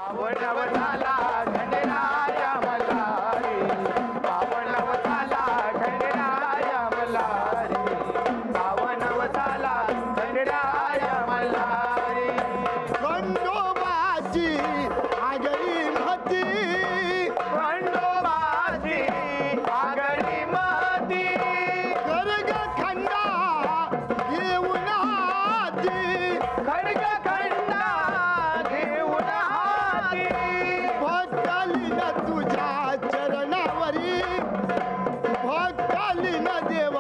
पावनवताला खंडेराया मल्हारी, पावनवताला खंडेराया मल्हारी, पावनवताला खंडेराया मल्हारी. खंडोबाची आगळी महती, खंडोबाची आगळी महती, खड्ग खंडा घेऊन हाती, खड्ग खंडा घेऊन हाती, भक्तालीन तुझ्या चरणावरी, भक्तालीन देव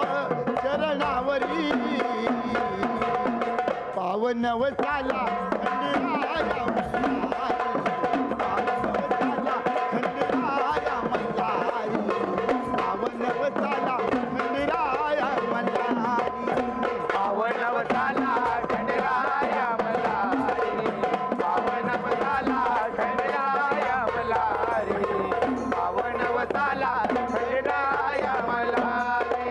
चरणावरी. पावनवताला खंडेराया मल्हारी, पावनवताला खंडेराया मल्हारी, पावनवताला खंडेराया मल्हारी. पावनवताला खंडेराया मल्हारी, पावनवताला खंडेराया मल्हारी, पावनवताला खंडेराया मल्हारी.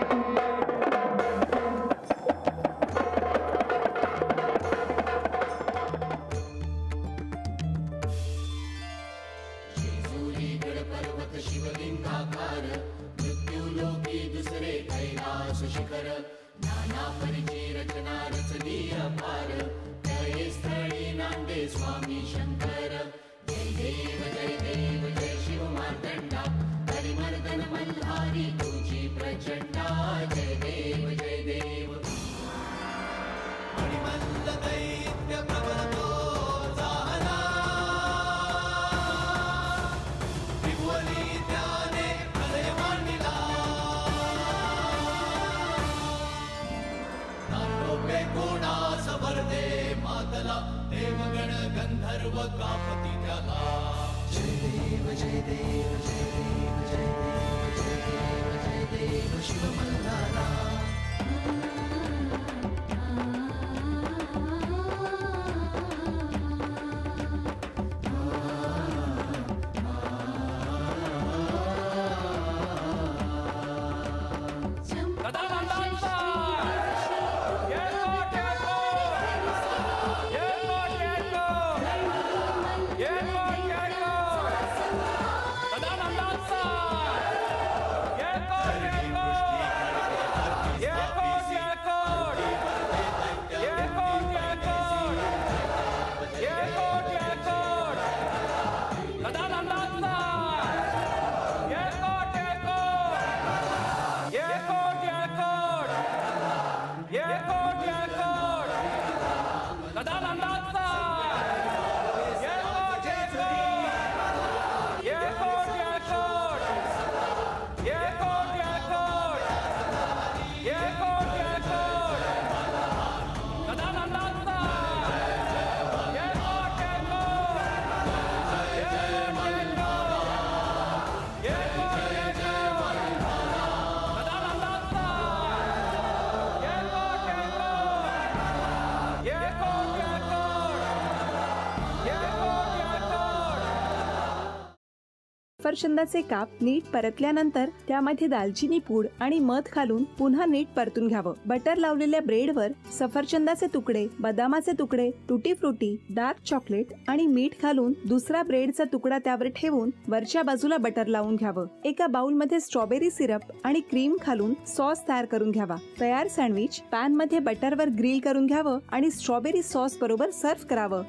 सफरचंदाचे काप नीट परतल्यानंतर त्यामध्ये दालचिनी पूड आणि मध घालून पुन्हा नीट परतून घ्यावं. बटर लावलेल्या ब्रेडवर सफरचंदाचे तुकडे, बदामाचे तुकडे, टुटी फ्रुटी, डार्क चॉकलेट आणि मीठ घालून दुसरा ब्रेडचा तुकडा त्यावर ठेवून वरच्या बाजूला बटर लावून घ्यावं. एका बाउलमध्ये स्ट्रॉबेरी सिरप आणि क्रीम घालून सॉस तयार करून घ्यावा. तयार सँडविच पॅन मध्ये बटरवर ग्रिल करून घ्यावं आणि स्ट्रॉबेरी सॉस बरोबर सर्व्ह करावं.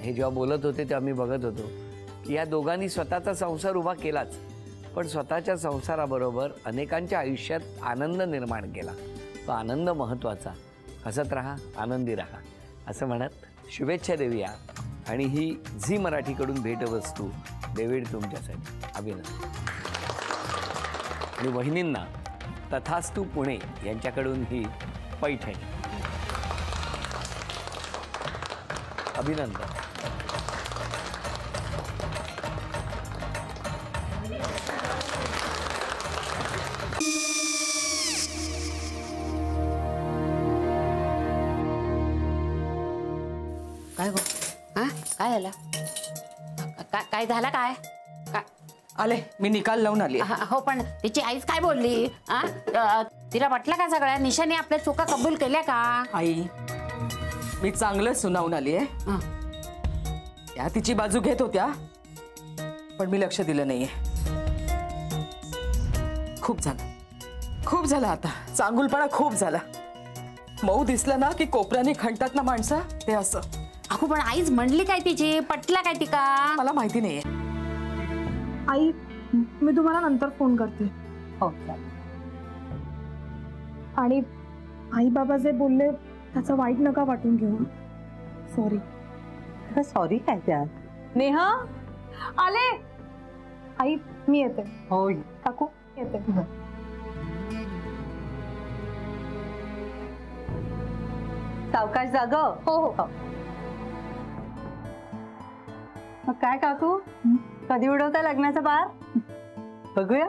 हे जेव्हा बोलत होते तेव्हा मी बघत होतो की या दोघांनी स्वतःचा संसार उभा केलाच, पण स्वतःच्या संसाराबरोबर अनेकांच्या आयुष्यात आनंद निर्माण केला. तो आनंद महत्त्वाचा. हसत राहा, आनंदी राहा असं म्हणत शुभेच्छा देऊया. आणि ही झी मराठीकडून भेटवस्तू डेव्हिड तुमच्यासाठी. अभिनंदन. आणि वहिनींना तथास्तू पुणे यांच्याकडून ही पैठणी. अभिनंदन. काय गो? हा काय झालं? काय झालं? काय आले मी निकाल लावून आली. हो पण तिची आईच काय बोलली? तिला वाटलं का सगळ्या निशाने आपल्या चुका कबूल केल्या का? आई मी चांगलं सुनावून आली आहे. हं. त्या तिची बाजू घेत होत्या पण मी लक्ष दिलं नाहीये. खूप झालं आता. चांगुलपणा खूप झाला. मऊ दिसलं ना की कोपऱ्याने खणतात ना माणसं, ते असं. अहो पण आईच म्हणली काय तिची, पटला काय तिका? मला माहिती नाहीये. आई मी तुम्हाला नंतर फोन करते. हो. आणि आई बाबा जे बोलले त्याचं वाईट नका वाटून घेऊ. सॉरी. सॉरी काय त्या? नेहा आले. आई मी येते. हो काकू येते. सावकाश जाग. हो हो. मग काय काकू, कधी उडवता लग्नाचा बार? बघूया.